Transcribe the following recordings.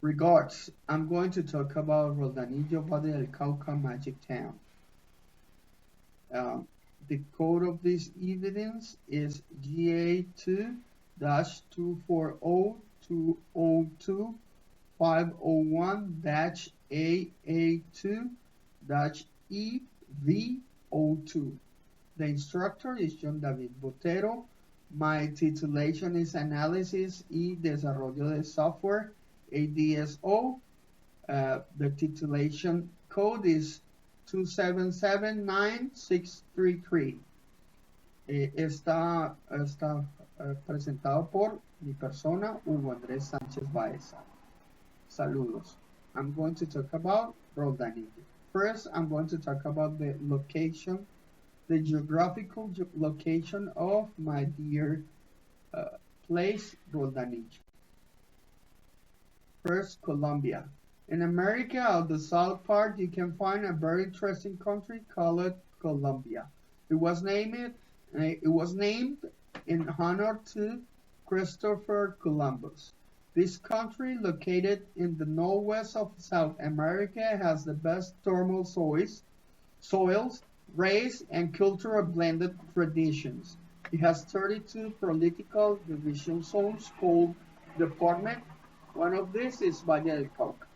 Regards, I'm going to talk about Roldanillo Valle del Cauca Magic Town. The code of this evidence is GA2-24020-AA2-EV02. The instructor is Jhon Botero. My titulation is Análisis y Desarrollo de Software, ADSO. The titulation code is 2779633. Está presentado por mi persona, Hugo Andrés Sánchez BAEZA. Saludos. I'm going to talk about Roldanillo. First, I'm going to talk about the location, the geographical location of my dear place, Roldanillo. First, Colombia. In America, on the south part, you can find a very interesting country called Colombia. It was named in honor to Christopher Columbus. This country, located in the northwest of South America, has the best thermal soils, race, and cultural blended traditions. It has 32 political division zones called department. One of these is Valle del Cauca.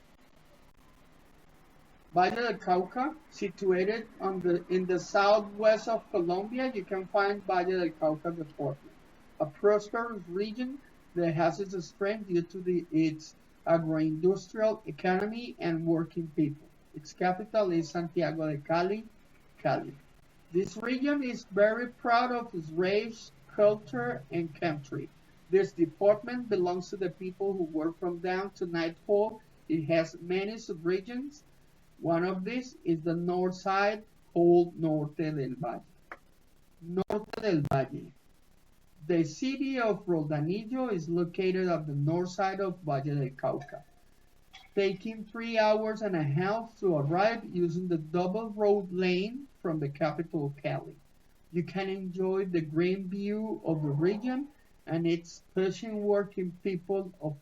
Valle del Cauca, situated in the southwest of Colombia, you can find Valle del Cauca department, a prosperous region that has its strength due to its agro-industrial economy and working people. Its capital is Santiago de Cali. This region is very proud of its race, culture, and country. This department belongs to the people who work from dawn to nightfall. It has many subregions. One of these is the north side, called Norte del Valle. Norte del Valle. The city of Roldanillo is located on the north side of Valle del Cauca, taking 3 hours and a half to arrive using the double road lane from the capital, Cali. You can enjoy the green view of the region and its patient working people of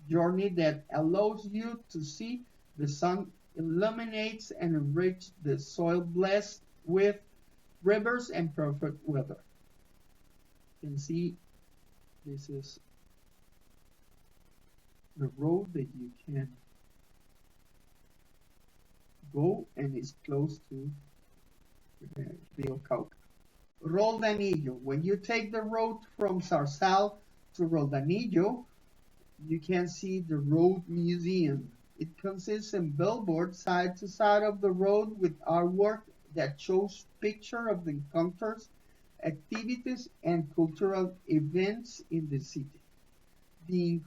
journey that allows you to see the sun illuminates and enrich the soil blessed with rivers and perfect weather. You can see this is the road that you can go, and it's close to Rio Cauca. Roldanillo. When you take the road from Zarzal to Roldanillo, you can see the road museum. It consists in billboards side to side of the road with artwork that shows pictures of the encounters, activities, and cultural events in the city. They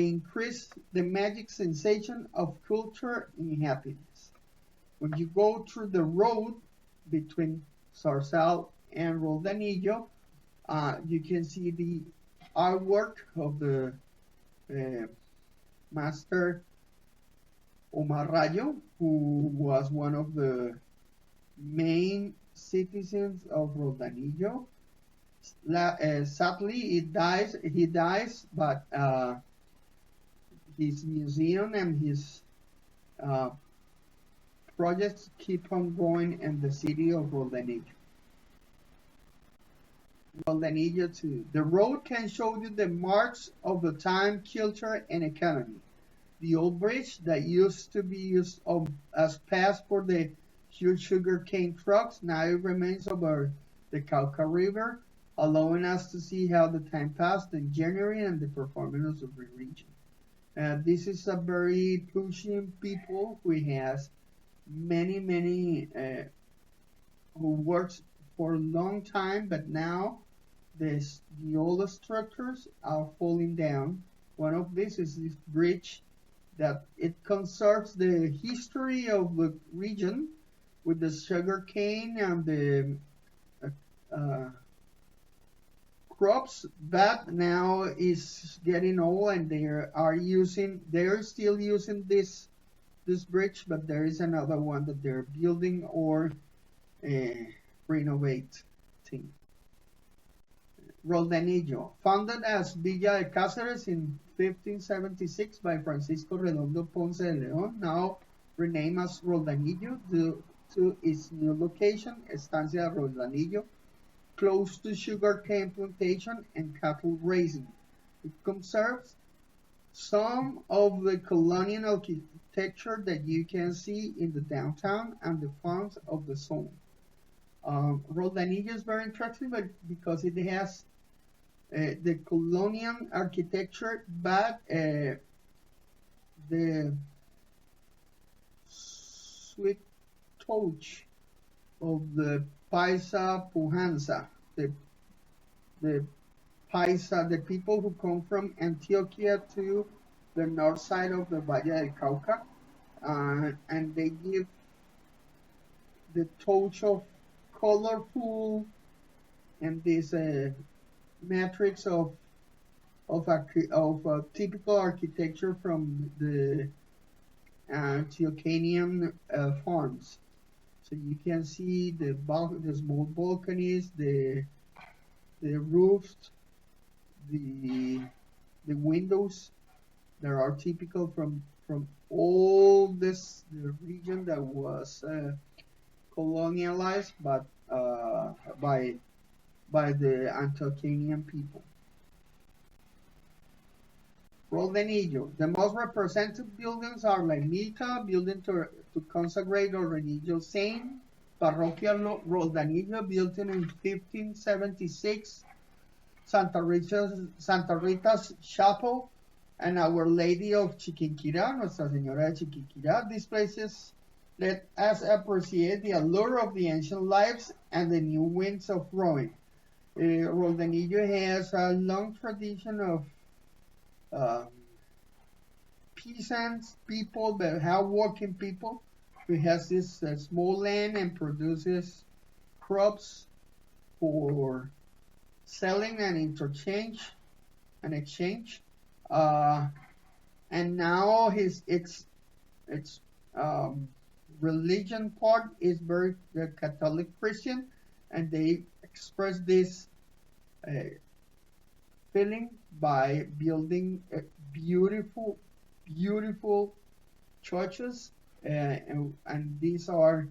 increase the magic sensation of culture and happiness. When you go through the road between Zarzal and Roldanillo, you can see the artwork of the master Omar Rayo, who was one of the main citizens of Roldanillo. Sadly, he dies, but his museum and his projects keep on going in the city of Roldanillo. Roldanillo too. The road can show you the marks of the time, culture, and economy. The old bridge that used to be used as pass for the huge sugarcane trucks now remains over the Cauca River, allowing us to see how the time passed in January and the performance of the region. This is a very pushing people who has many who works for a long time, but now the old structures are falling down. One of these is this bridge that it conserves the history of the region with the sugarcane and the crops, but now is getting old, and they're still using this bridge, but there is another one that they're building or renovating. Roldanillo, founded as Villa de Cáceres in 1576 by Francisco Redondo Ponce de León, now renamed as Roldanillo due to its new location, Estancia Roldanillo, close to sugarcane plantation and cattle raising. It conserves some of the colonial architecture that you can see in the downtown and the farms of the zone. Roldanillo is very interesting because it has the colonial architecture, but the sweet touch of the Paisa Pujanza, the Paisa, the people who come from Antioquia to the north side of the Valle del Cauca, and they give the touch of colorful and this matrix of typical architecture from the Antioquanian farms. So you can see the small balconies, the roofs, the windows that are typical from all this the region that was colonialized, but by the Antioquanian people. Roldanillo. The most representative buildings are La Ermita, building to consecrate Roldanillo Saint, Parroquia Roldanillo, built in 1576, Santa Rita's Chapel, and Our Lady of Chiquinquirá, Nuestra Señora de Chiquinquirá. These places let us appreciate the allure of the ancient lives and the new winds of Rome. Roldanillo has a long tradition of peasants, people, but hard-working people who has this small land and produces crops for selling and exchange. And now its religion part is very Catholic Christian, and they express this feeling by building beautiful churches, and these are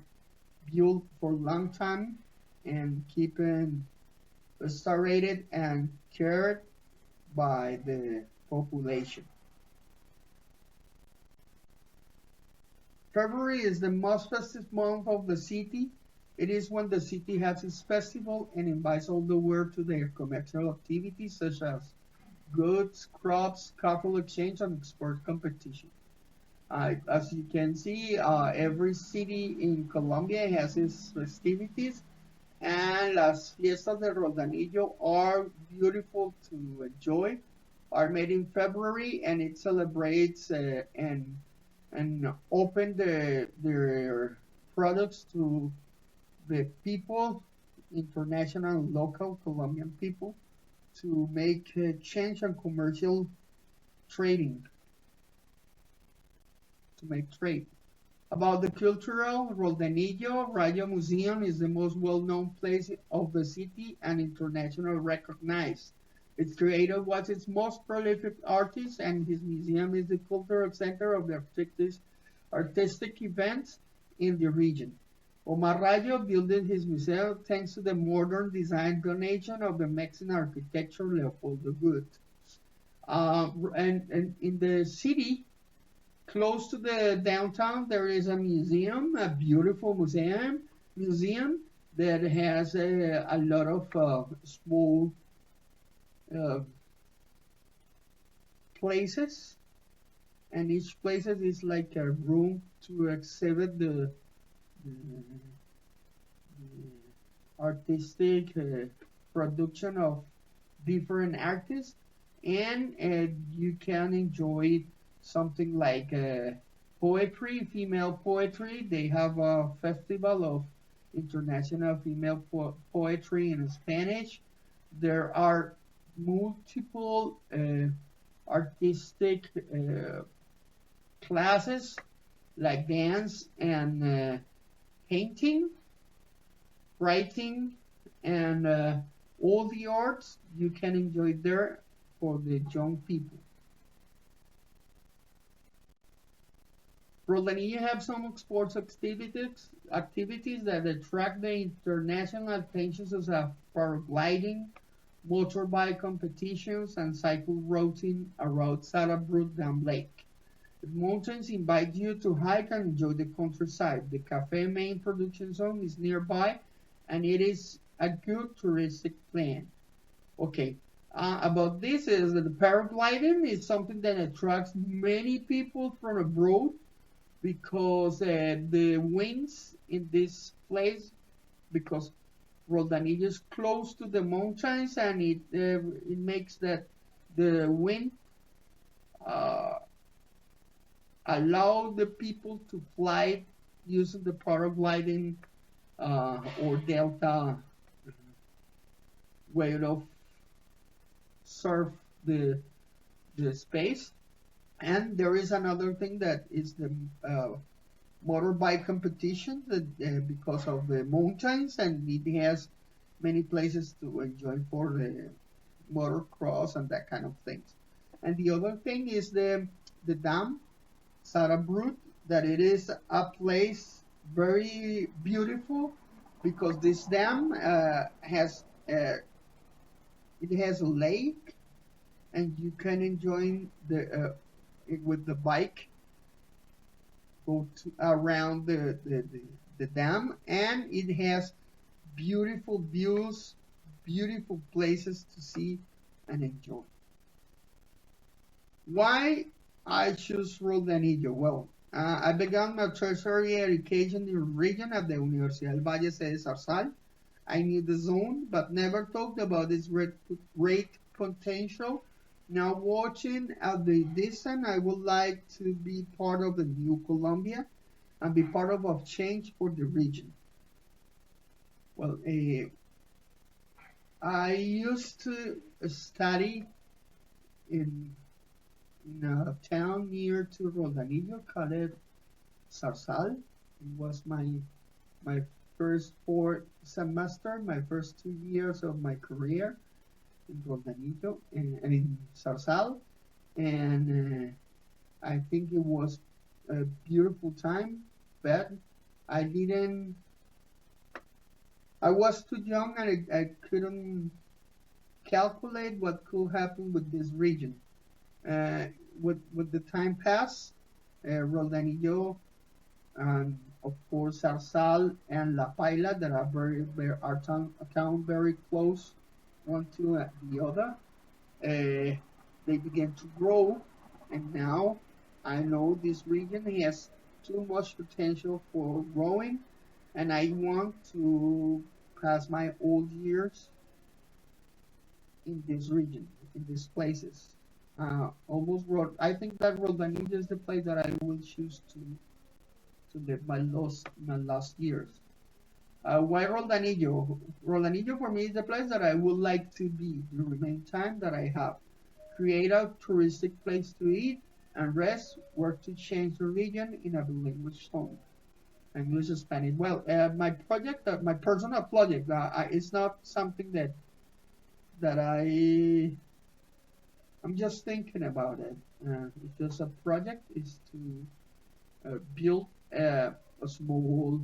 built for a long time and keeping restored and cared by the population. February is the most festive month of the city. It is when the city has its festival and invites all the world to their commercial activities such as goods, crops, cattle exchange, and export competition. As you can see, every city in Colombia has its festivities, and las fiestas de Roldanillo are beautiful to enjoy, are made in February, and it celebrates and open their products to the people, international and local Colombian people, to make change and commercial trading, to make trade. About the cultural, Roldanillo Rayo Museum is the most well-known place of the city and internationally recognized. Its creator was its most prolific artist, and his museum is the cultural center of the artistic events in the region. Omar Rayo built his museum thanks to the modern design donation of the Mexican architecture Leopoldo Good. And in the city, close to the downtown, there is a museum, a beautiful museum that has a lot of small places, and each place is like a room to exhibit the artistic production of different artists, and you can enjoy something like poetry, female poetry. They have a festival of international female poetry in Spanish. There are multiple artistic classes like dance and painting, writing, and all the arts you can enjoy there for the young people. Roldanillo have some sports activities that attract the international attention, such as paragliding, motorbike competitions, and cycle routing around Sarah Brook Dam Lake. The mountains invite you to hike and enjoy the countryside. The cafe main production zone is nearby, and it is a good touristic plan. Okay, about this is that the paragliding is something that attracts many people from abroad because the winds in this place, because Roldanillo is close to the mountains, and it makes that the wind allow the people to fly using the paragliding or delta way of surf the space. And there is another thing that is the motorbike competition that, because of the mountains, and it has many places to enjoy for the motocross and that kind of things. And the other thing is the dam, Sarah Brook, that it is a place very beautiful because this dam has a lake, and you can enjoy it with the bike, go around the dam, and it has beautiful views, beautiful places to see and enjoy. Why I choose Roldanillo? Well, I began my tertiary education in the region at the Universidad del Valle de Zarzal. I knew the zone, but never talked about its great potential. Now watching at the distance, I would like to be part of the new Colombia and be part of a change for the region. Well, I used to study in a town near to Roldanillo called Zarzal. It was my first 4 semester, my first 2 years of my career in Roldanillo and in Zarzal, and I think it was a beautiful time, but I was too young, and I couldn't calculate what could happen with this region. With the time passed, Roldanillo, and of course Zarzal and La Paila, that are town very close one to the other, they began to grow, and now I know this region has too much potential for growing, and I want to pass my old years in this region, in these places. I think that Roldanillo is the place that I will choose to live my last years. Why Roldanillo? Roldanillo for me is the place that I would like to be the remaining time that I have. Create a touristic place to eat and rest, work to change the region in a bilingual zone. And use Spanish. Well, my project, my personal project, it's not something that I'm just thinking about it. It's just a project is to build a small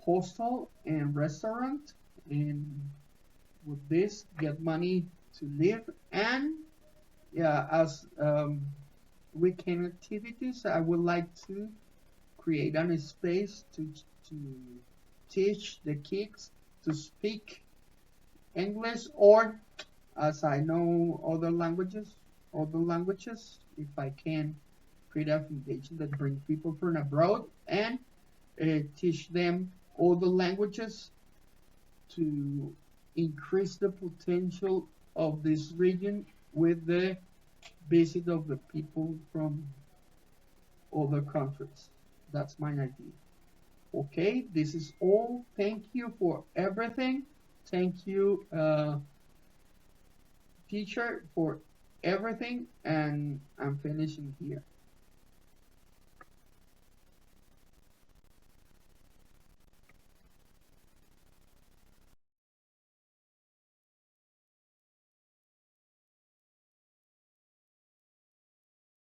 hostel and restaurant, and with this get money to live, and as weekend activities, I would like to create a space to teach the kids to speak English, or as I know other languages, if I can create a foundation that brings people from abroad and teach them all the languages to increase the potential of this region with the visit of the people from other countries. That's my idea. Okay, this is all. Thank you for everything. Thank you, teacher, for everything, and I'm finishing here.